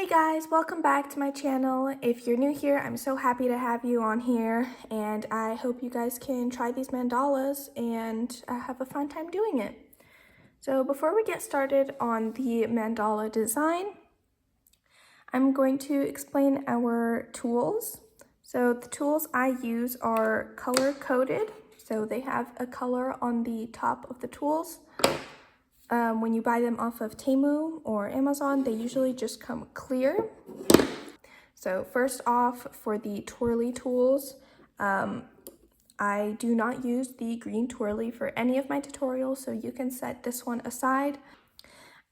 Hey guys, welcome back to my channel. If you're new here, I'm so happy to have you on here, and I hope you guys can try these mandalas and have a fun time doing it. So before we get started on the mandala design, I'm going to explain our tools. So the tools I use are color-coded, so they have a color on the top of the tools. When you buy them off of Temu or Amazon, they usually just come clear. So first off, for the twirly tools, I do not use the green twirly for any of my tutorials, so you can set this one aside.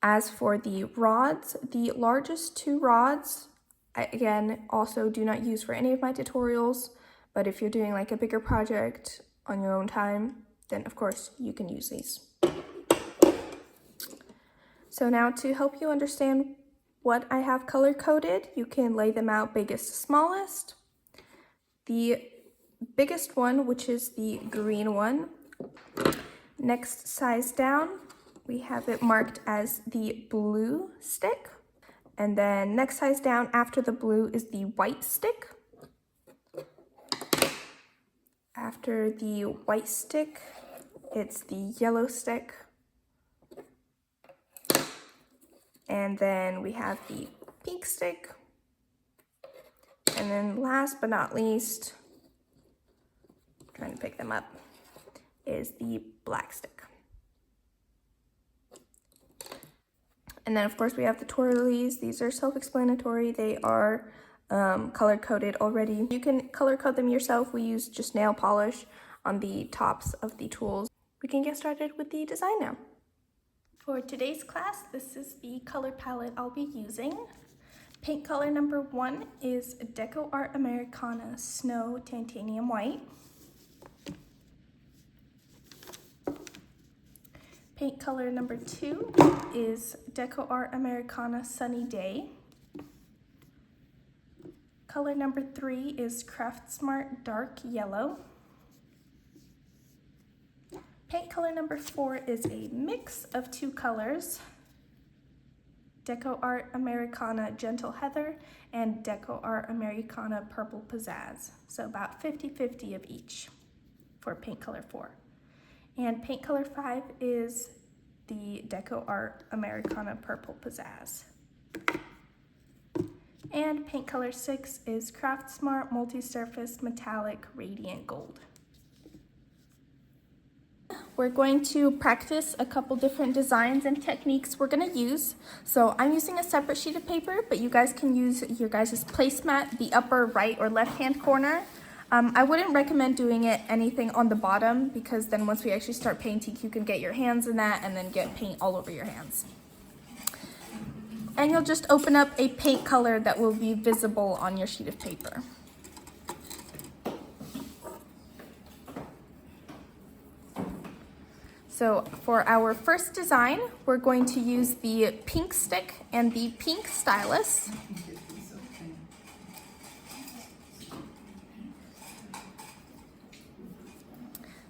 As for the rods, the largest two rods, I, again, also do not use for any of my tutorials, but if you're doing like a bigger project on your own time, then of course you can use these. So now to help you understand what I have color-coded, you can lay them out biggest to smallest. The biggest one, which is the green one, next size down, we have it marked as the blue stick. And then next size down after the blue is the white stick. After the white stick, it's the yellow stick. And then we have the pink stick. And then last but not least, trying to pick them up, is the black stick. And then of course we have the twirlies. These are self-explanatory. They are color-coded already. You can color code them yourself. We use just nail polish on the tops of the tools. We can get started with the design now. For today's class, this is the color palette I'll be using. Paint color number 1 is Deco Art Americana Snow Titanium White. Paint color number 2 is Deco Art Americana Sunny Day. Color number 3 is Craft Smart Dark Yellow. Paint color number 4 is a mix of two colors, Deco Art Americana Gentle Heather and Deco Art Americana Purple Pizzazz. So about 50-50 of each for paint color 4. And paint color 5 is the Deco Art Americana Purple Pizzazz. And paint color 6 is Craft Smart Multi-Surface Metallic Radiant Gold. We're going to practice a couple different designs and techniques we're going to use. So I'm using a separate sheet of paper, but you guys can use your guys' placemat, the upper right or left hand corner. I wouldn't recommend doing anything on the bottom, because then once we actually start painting, you can get your hands in that and then get paint all over your hands. And you'll just open up a paint color that will be visible on your sheet of paper. So for our first design, we're going to use the pink stick and the pink stylus.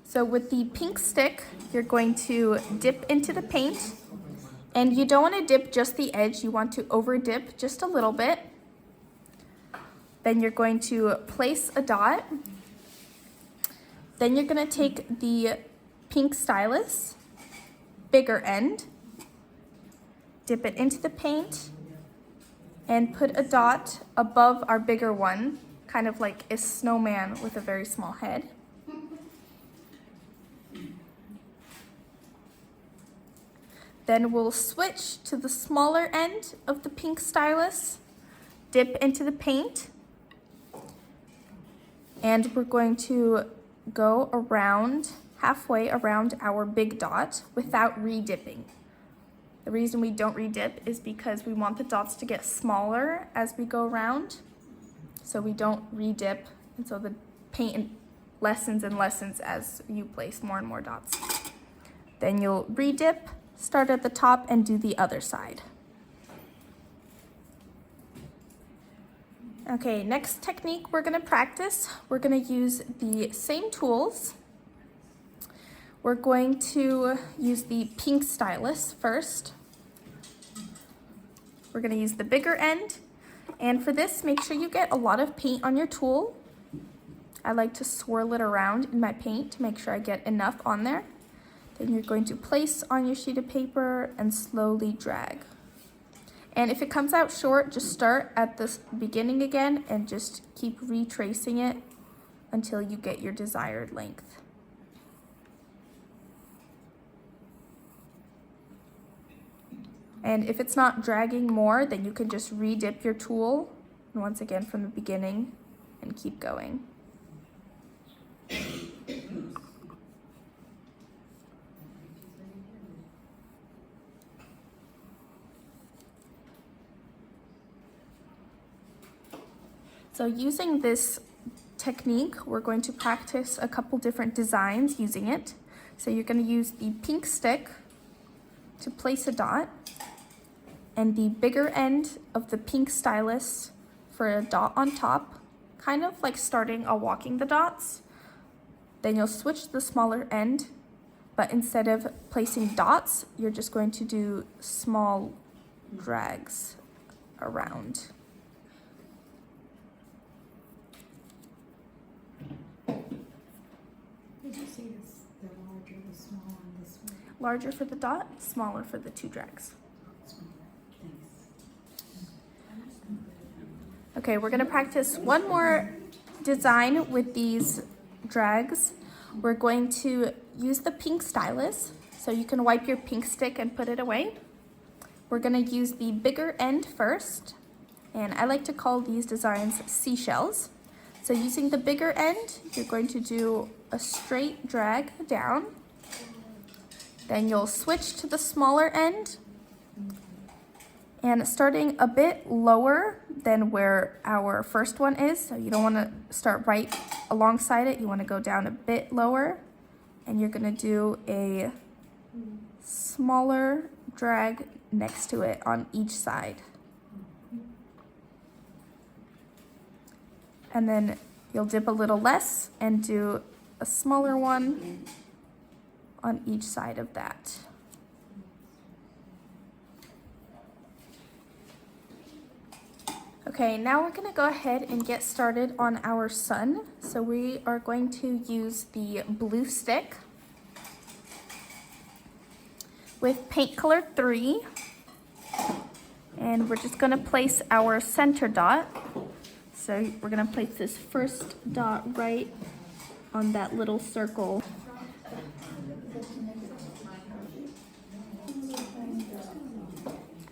So with the pink stick, you're going to dip into the paint, and you don't want to dip just the edge, you want to over dip just a little bit. Then you're going to place a dot. Then you're going to take the pink stylus, bigger end, dip it into the paint, and put a dot above our bigger one, kind of like a snowman with a very small head. Then we'll switch to the smaller end of the pink stylus, dip into the paint, and we're going to go around halfway around our big dot without re-dipping. The reason we don't re-dip is because we want the dots to get smaller as we go around, so we don't re-dip, and so the paint lessens and lessens as you place more and more dots. Then you'll re-dip, start at the top, and do the other side. Okay, next technique we're going to practice. We're going to use the same tools. We're going to use the pink stylus first. We're going to use the bigger end, And for this, make sure you get a lot of paint on your tool. I like to swirl it around in my paint to make sure I get enough on there. Then you're going to place on your sheet of paper and slowly drag. And if it comes out short, just start at the beginning again and just keep retracing it until you get your desired length. And if it's not dragging more, then you can just re-dip your tool, and once again from the beginning, and keep going. So using this technique, we're going to practice a couple different designs using it. So you're going to use the pink stick to place a dot, and the bigger end of the pink stylus for a dot on top, kind of like starting a walking the dots. Then you'll switch to the smaller end, but instead of placing dots, you're just going to do small drags around. Did you say this, the larger, the smaller, and this one? Larger for the dot, smaller for the two drags. Okay, we're gonna practice one more design with these drags. We're going to use the pink stylus, so you can wipe your pink stick and put it away. We're gonna use the bigger end first, and I like to call these designs seashells. So using the bigger end, you're going to do a straight drag down. Then you'll switch to the smaller end, and starting a bit lower than where our first one is. So you don't want to start right alongside it. You want to go down a bit lower, and you're going to do a smaller drag next to it on each side. And then you'll dip a little less and do a smaller one on each side of that. Okay, now we're going to go ahead and get started on our sun. So we are going to use the blue stick with paint color 3, and we're just going to place our center dot. So we're going to place this first dot right on that little circle.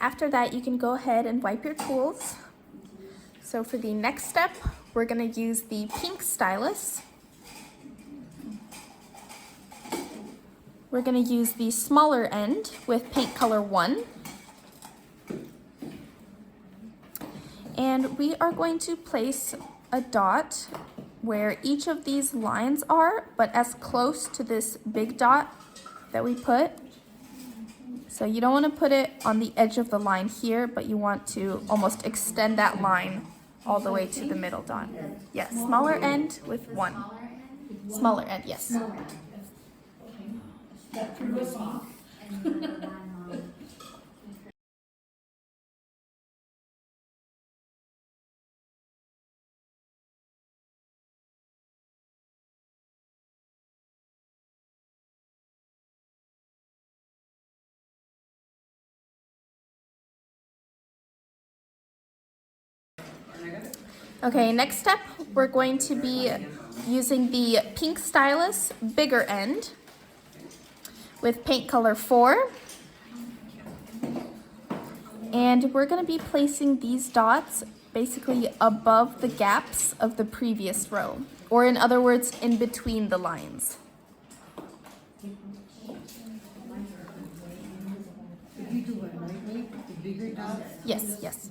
After that, you can go ahead and wipe your tools. So for the next step, we're going to use the pink stylus. We're going to use the smaller end with paint color 1. And we are going to place a dot where each of these lines are, but as close to this big dot that we put. So you don't want to put it on the edge of the line here, but you want to almost extend that line all the way to the middle dot. Yes, smaller end with 1. Smaller end, yes. Okay, next step, we're going to be using the pink stylus, bigger end, with paint color 4. And we're going to be placing these dots basically above the gaps of the previous row, or in other words, in between the lines. If you do it lightly, the bigger dots? Yes, yes.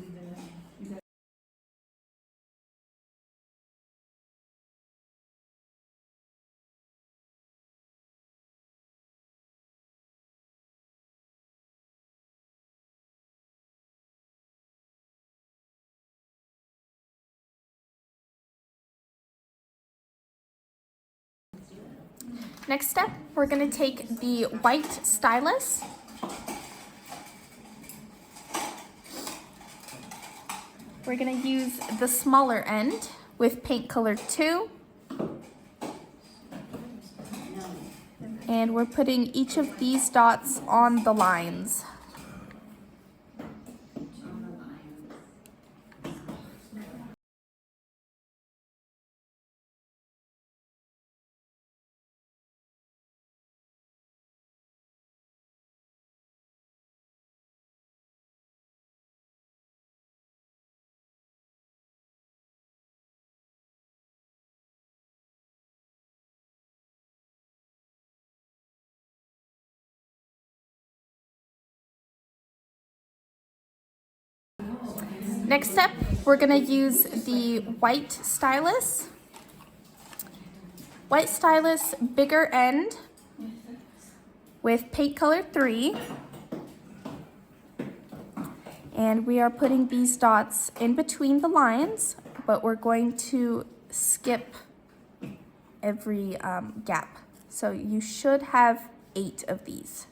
Next step, we're going to take the white stylus we're gonna use the smaller end with paint color 2. And we're putting each of these dots on the lines. Next step, we're gonna use the white stylus. White stylus, bigger end with paint color 3. And we are putting these dots in between the lines, but we're going to skip every gap. So you should have 8 of these.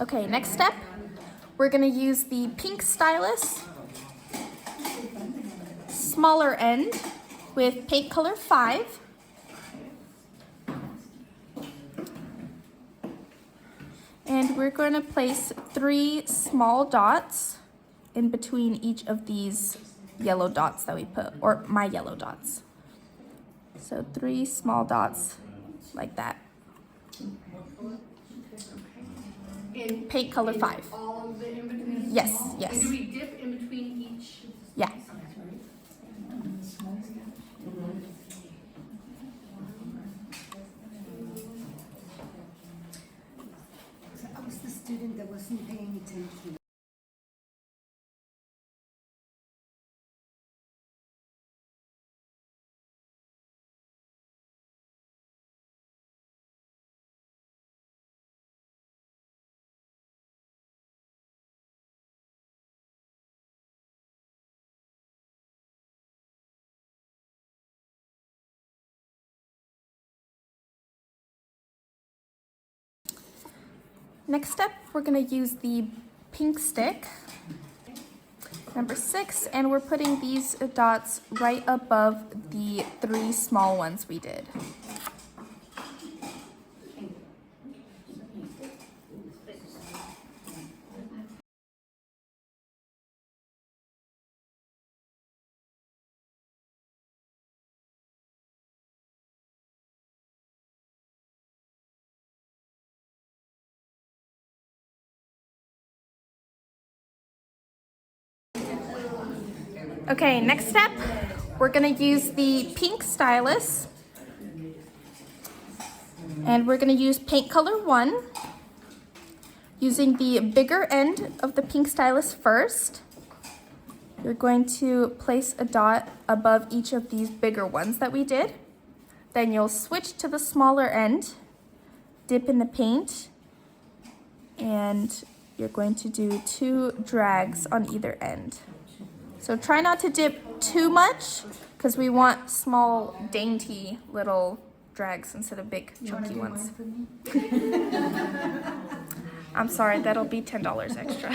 Okay, next step, we're gonna use the pink stylus, smaller end with paint color 5. And we're going to place 3 small dots in between each of these yellow dots that we put, or my yellow dots. So 3 small dots like that. And Paint color 5. all of it in between? Yes, yes. And do we dip in between each? Yeah. I was the student that wasn't paying attention. Next step, we're going to use the pink stick, number 6, and we're putting these dots right above the 3 small ones we did. Okay, next step, we're gonna use the pink stylus, and we're gonna use paint color 1, using the bigger end of the pink stylus first. You're going to place a dot above each of these bigger ones that we did. Then you'll switch to the smaller end, dip in the paint, and you're going to do 2 drags on either end. So try not to dip too much because we want small, dainty little drags instead of big, chunky ones. I'm sorry, that'll be $10 extra.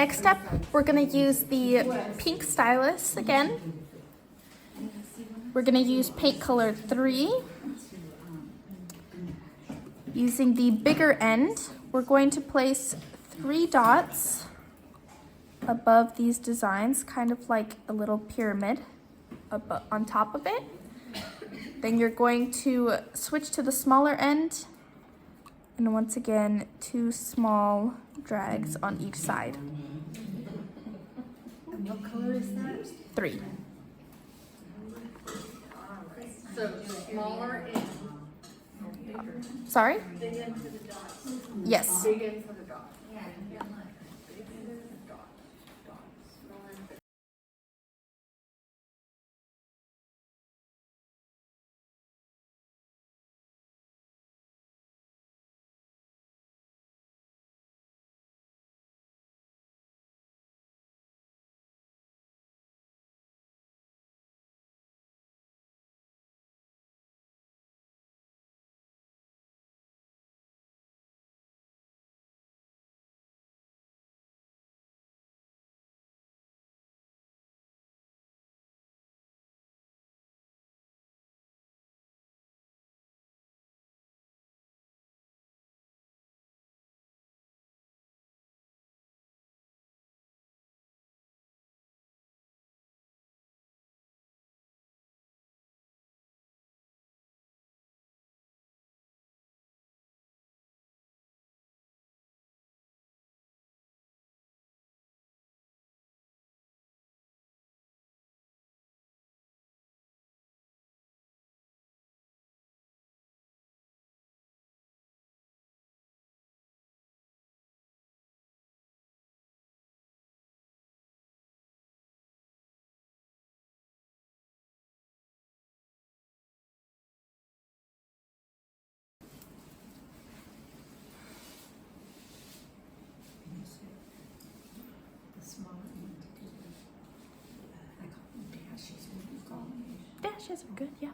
Next up, we're gonna use the pink stylus again. We're gonna use paint color 3. Using the bigger end, we're going to place 3 dots above these designs, kind of like a little pyramid on top of it. Then you're going to switch to the smaller end, and once again, 2 small drags on each side. And what color is that? 3. So smaller and bigger. Sorry? Big end for the dots. Yes. Big end for the dots. Big end, dots, dots. Small end, big. The smaller end. I call them dashes. What do you call them? Dashes are good, yeah.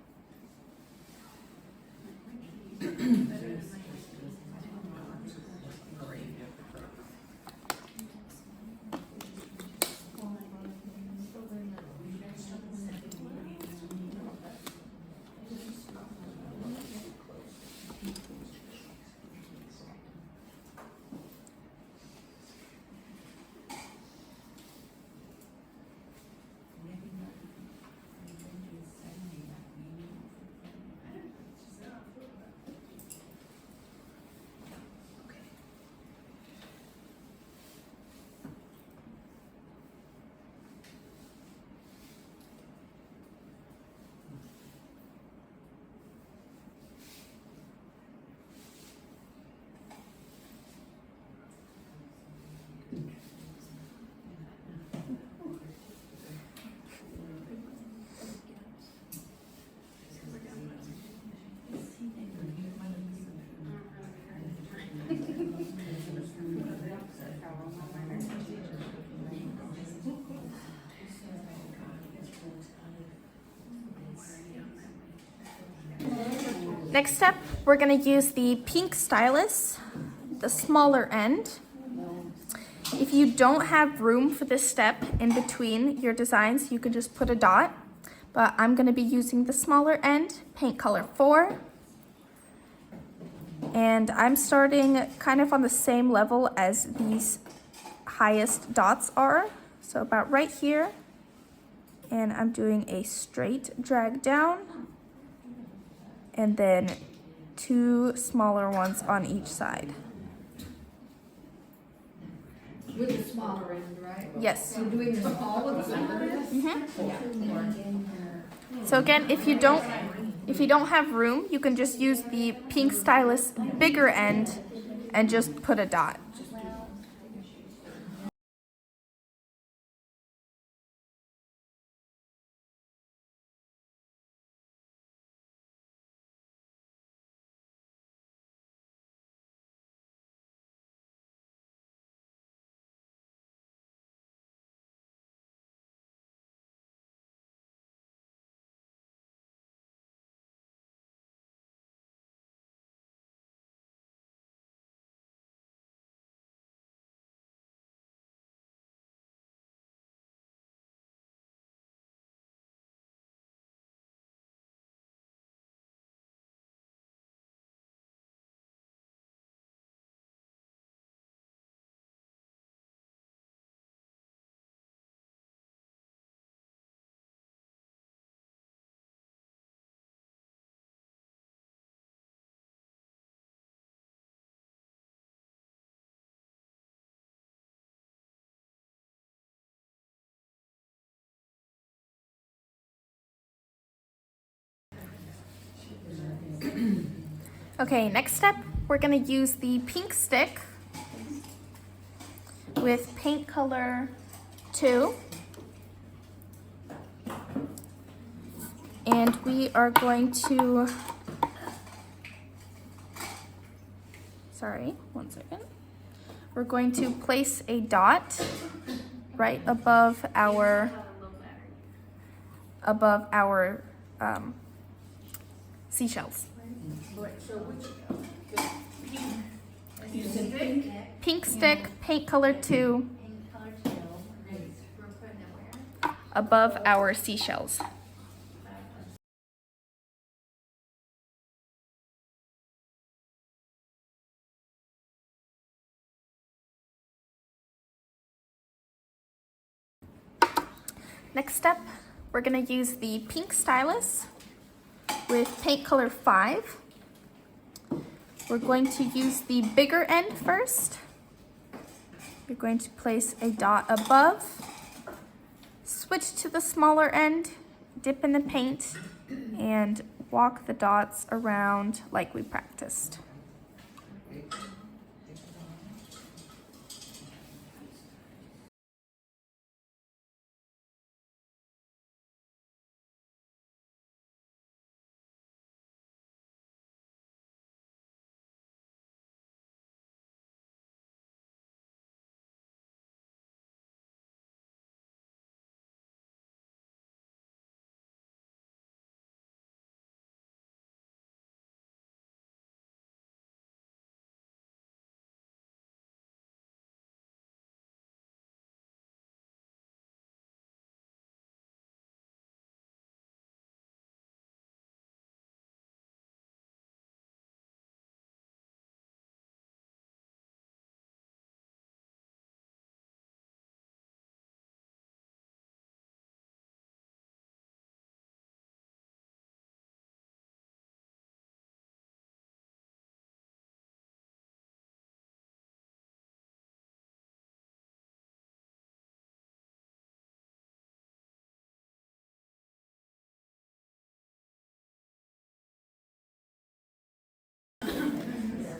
Next up, we're gonna use the pink stylus, the smaller end. If you don't have room for this step in between your designs, you can just put a dot, but I'm gonna be using the smaller end, paint color 4. And I'm starting kind of on the same level as these highest dots are, so about right here. And I'm doing a straight drag down, and then 2 smaller ones on each side. With the smaller end, right? Yes. So doing this all with the smaller end? So again, if you don't have room, you can just use the pink stylus bigger end and just put a dot. Okay, next step, we're gonna use the pink stick with paint color 2. And we are going to, sorry, one second. We're going to place a dot right above our seashells. You said pink? Pink stick, paint color 2, Pink color 2. We're putting it where? above our seashells. Next step, we're gonna use the pink stylus with paint color 5. We're going to use the bigger end first. You're going to place a dot above, switch to the smaller end, dip in the paint, and walk the dots around like we practiced.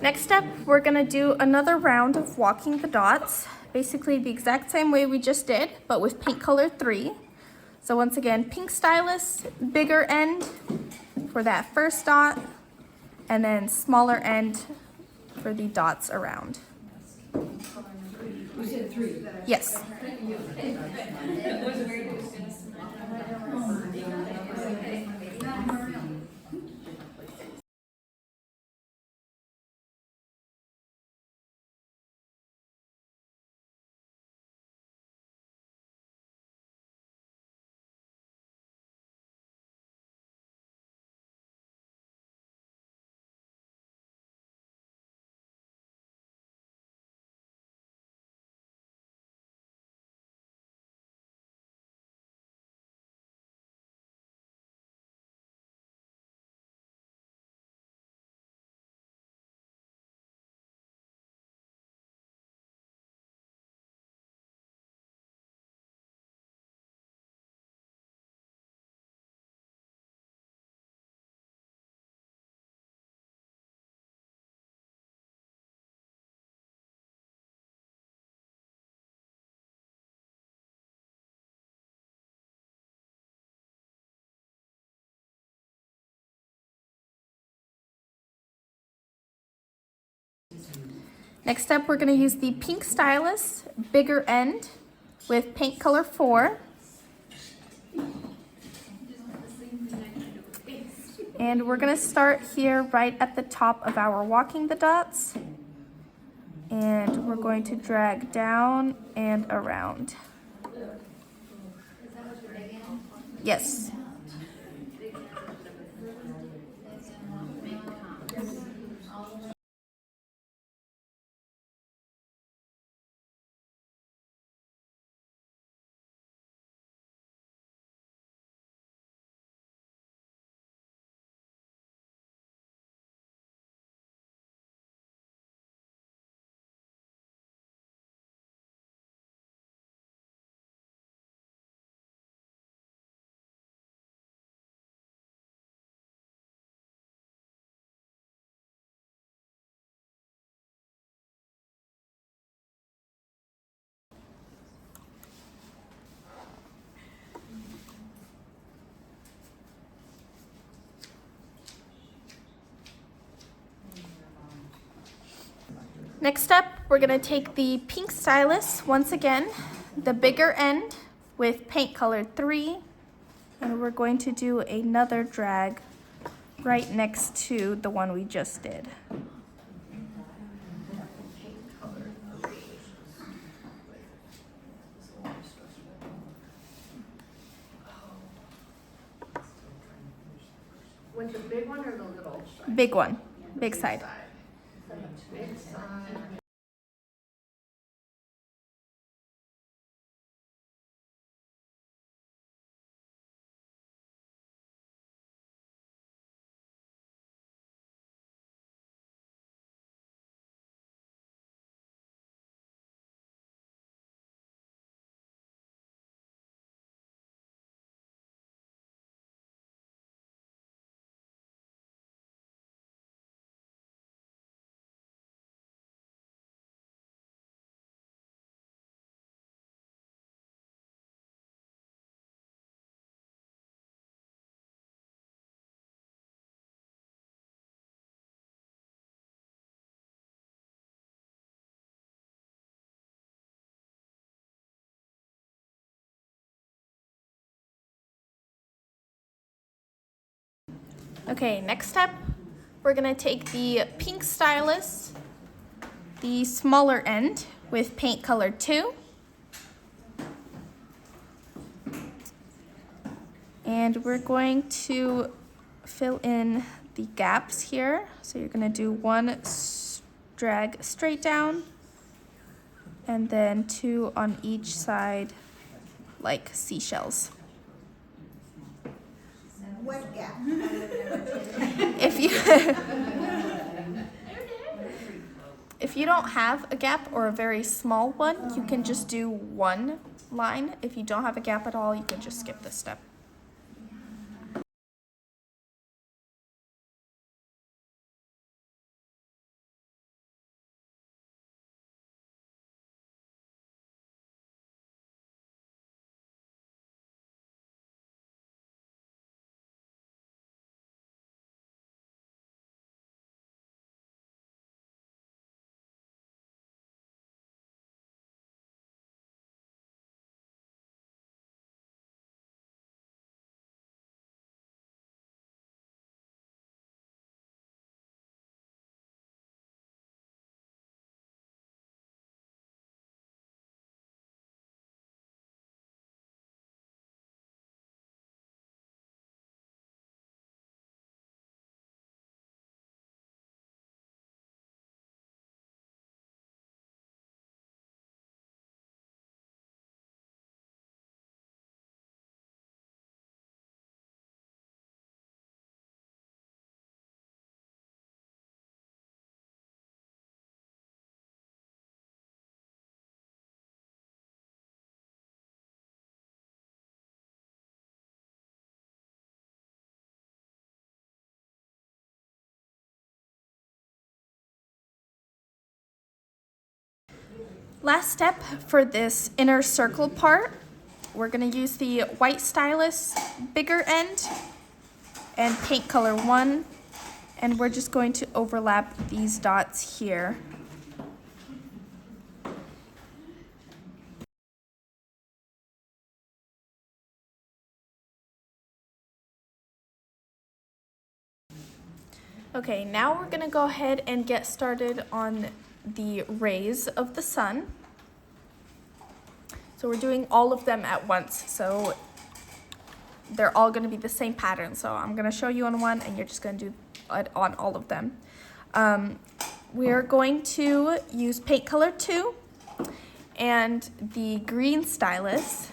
Next step, we're gonna do another round of walking the dots, basically the exact same way we just did, but with paint color 3. So once again, pink stylus, bigger end for that first dot, and then smaller end for the dots around. You said 3. Yes. Next up, we're gonna use the pink stylus, bigger end, with paint color 4. And we're gonna start here right at the top of our walking the dots. And we're going to drag down and around. Yes. Next up, we're gonna take the pink stylus, once again, the bigger end with paint color 3, and we're going to do another drag right next to the one we just did. With the big one or the little stripe? Big one, big side. Big side. Okay, next step, we're gonna take the pink stylus, the smaller end with paint color 2, and we're going to fill in the gaps here. So you're gonna do one drag straight down, and then 2 on each side like seashells. What gap? If you if you don't have a gap or a very small one, you can just do one line. If you don't have a gap at all, you can just skip this step. Last step for this inner circle part, we're gonna use the white stylus, bigger end, and paint color 1, and we're just going to overlap these dots here. Okay, now we're gonna go ahead and get started on the rays of the sun. So we're doing all of them at once, so they're all gonna be the same pattern. So I'm gonna show you on one and you're just gonna do it on all of them. We are going to use paint color 2 and the green stylus.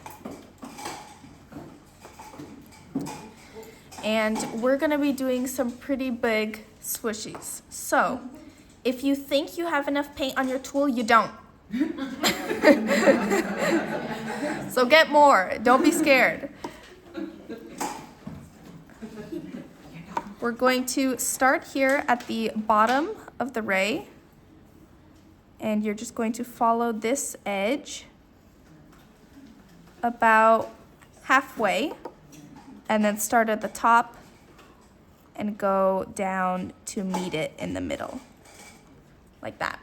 And we're gonna be doing some pretty big swishies. So if you think you have enough paint on your tool, you don't. So get more, don't be scared. We're going to start here at the bottom of the ray, and you're just going to follow this edge about halfway, and then start at the top and go down to meet it in the middle, like that.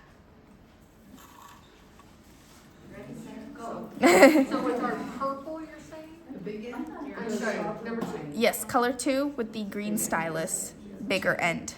So with our purple, you're saying? The big end? I'm sorry, number 2. Yes, color 2 with the green stylus, bigger end.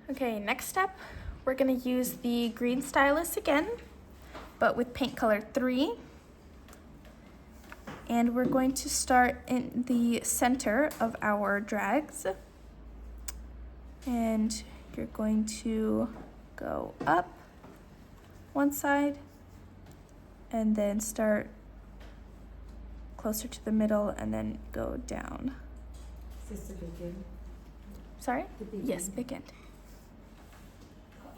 Okay, next step, we're gonna use the green stylus again, but with paint color 3. And we're going to start in the center of our drags. And you're going to go up one side and then start closer to the middle and then go down. Is this the big end? Sorry? The big Yes, end? big end.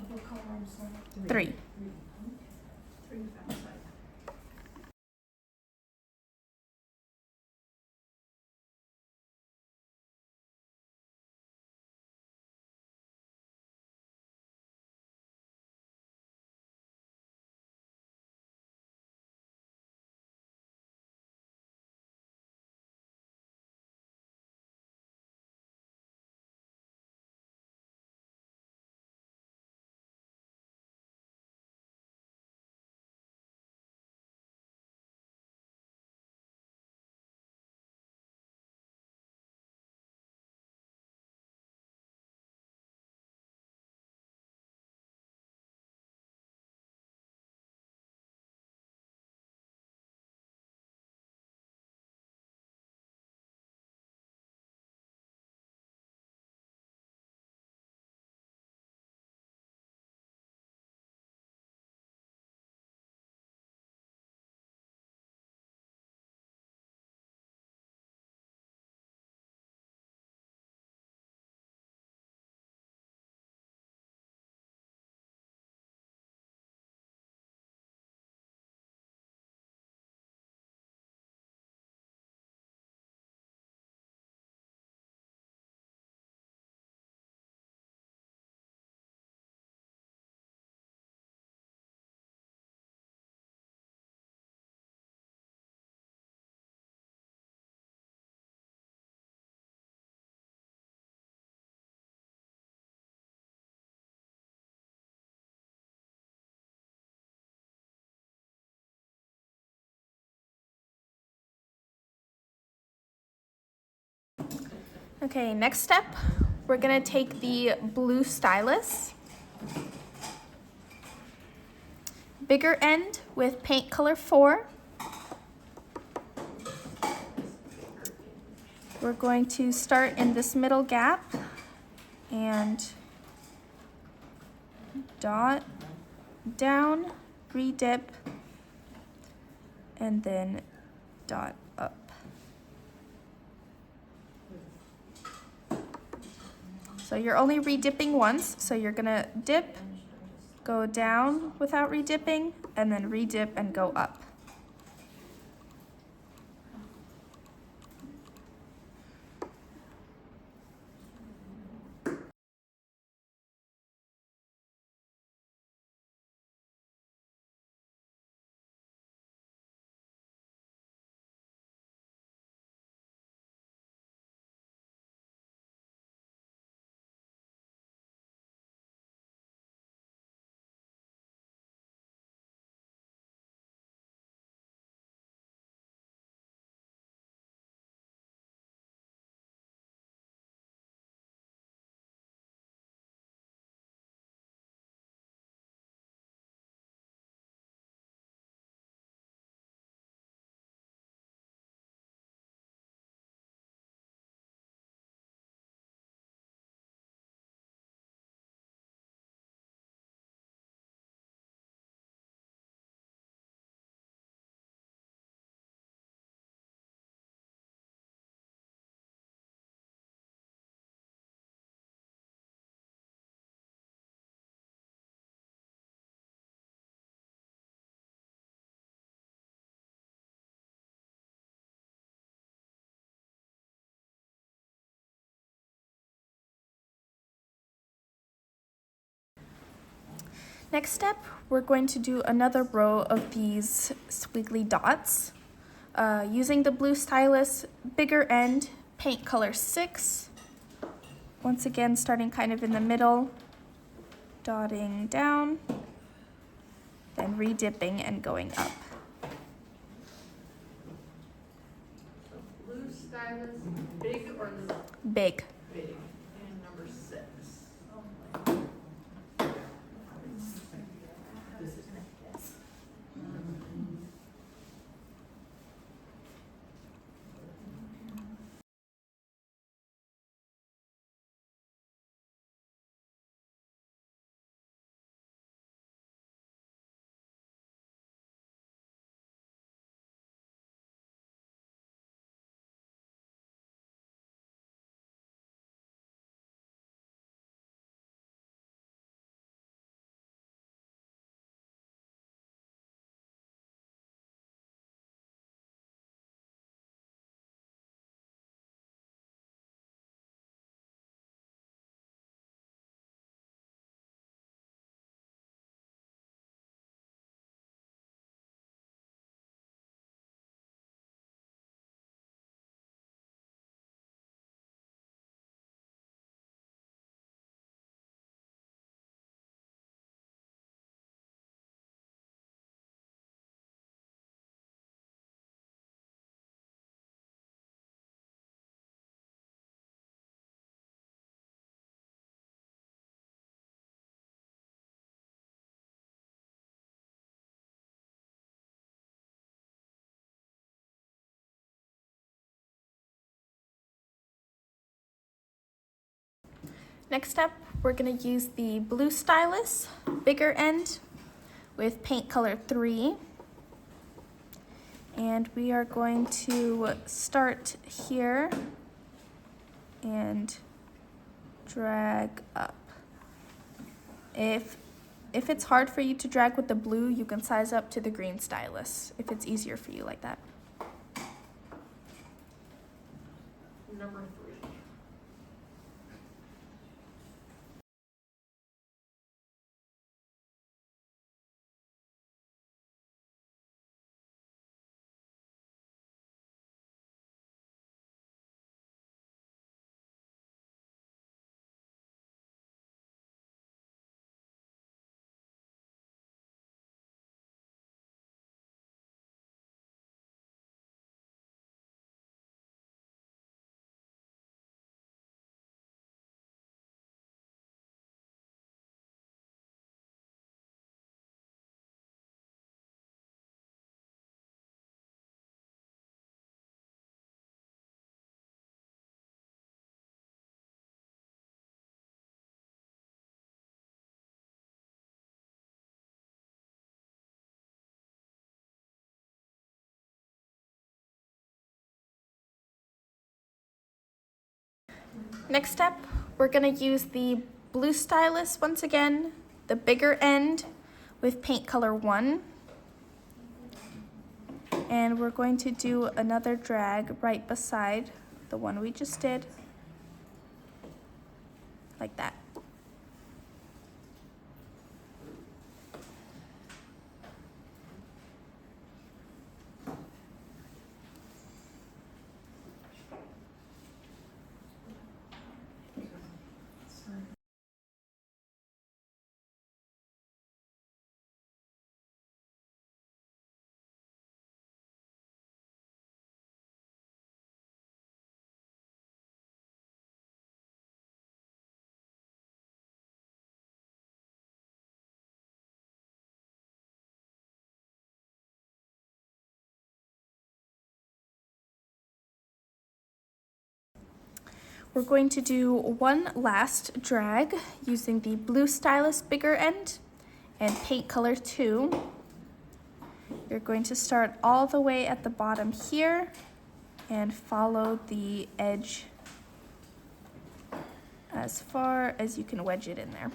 What color, I'm sorry? 3. 3. 3 outside. Okay, next step, we're gonna take the blue stylus, bigger end with paint color 4. We're going to start in this middle gap and dot down, re-dip, and then dot up. So you're only re-dipping once, so you're gonna dip, go down without re-dipping, and then re-dip and go up. Next step, we're going to do another row of these squiggly dots. Using the blue stylus, bigger end, paint color 6. Once again, starting kind of in the middle, dotting down, then re-dipping and going up. So blue stylus, big or little? Big. Big. And number 6. This is Next step, we're going to use the blue stylus, bigger end, with paint color 3. And we are going to start here and drag up. If it's hard for you to drag with the blue, you can size up to the green stylus if it's easier for you like that. number 3. Next step, we're gonna use the blue stylus once again, the bigger end with paint color 1. And we're going to do another drag right beside the one we just did, like that. We're going to do one last drag using the blue stylus bigger end and paint color 2. You're going to start all the way at the bottom here and follow the edge as far as you can wedge it in there.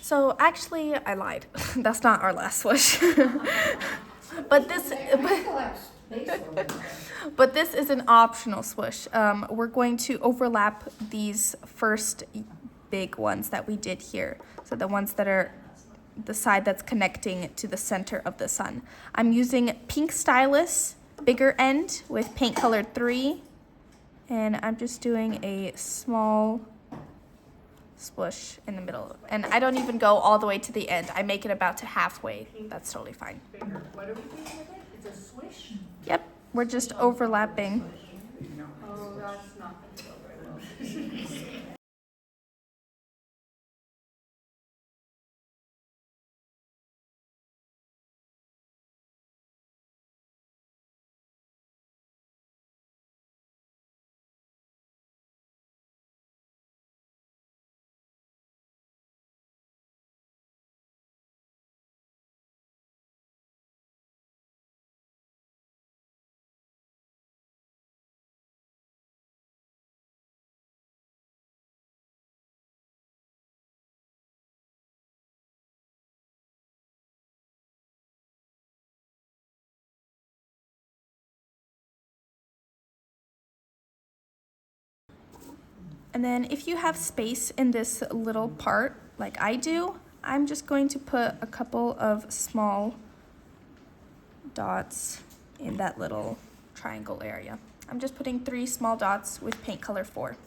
So actually, I lied. That's not our last swoosh. but this, but this is an optional swoosh. We're going to overlap these first big ones that we did here. So the ones that are the side that's connecting to the center of the sun. I'm using pink stylus, bigger end with paint colored 3. And I'm just doing a small swoosh in the middle. And I don't even go all the way to the end. I make it about to halfway. That's totally fine. What are we doing with it? It's a swish? Yep, we're just overlapping. Oh, that's not gonna go very well. And then if you have space in this little part, like I do, I'm just going to put a couple of small dots in that little triangle area. I'm just putting 3 small dots with paint color 4.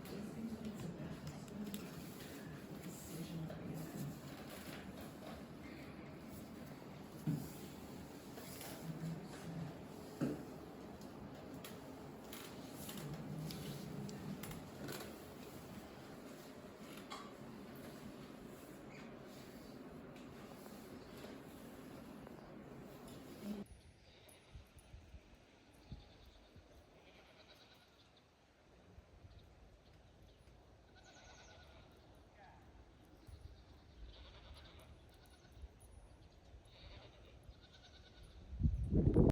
He's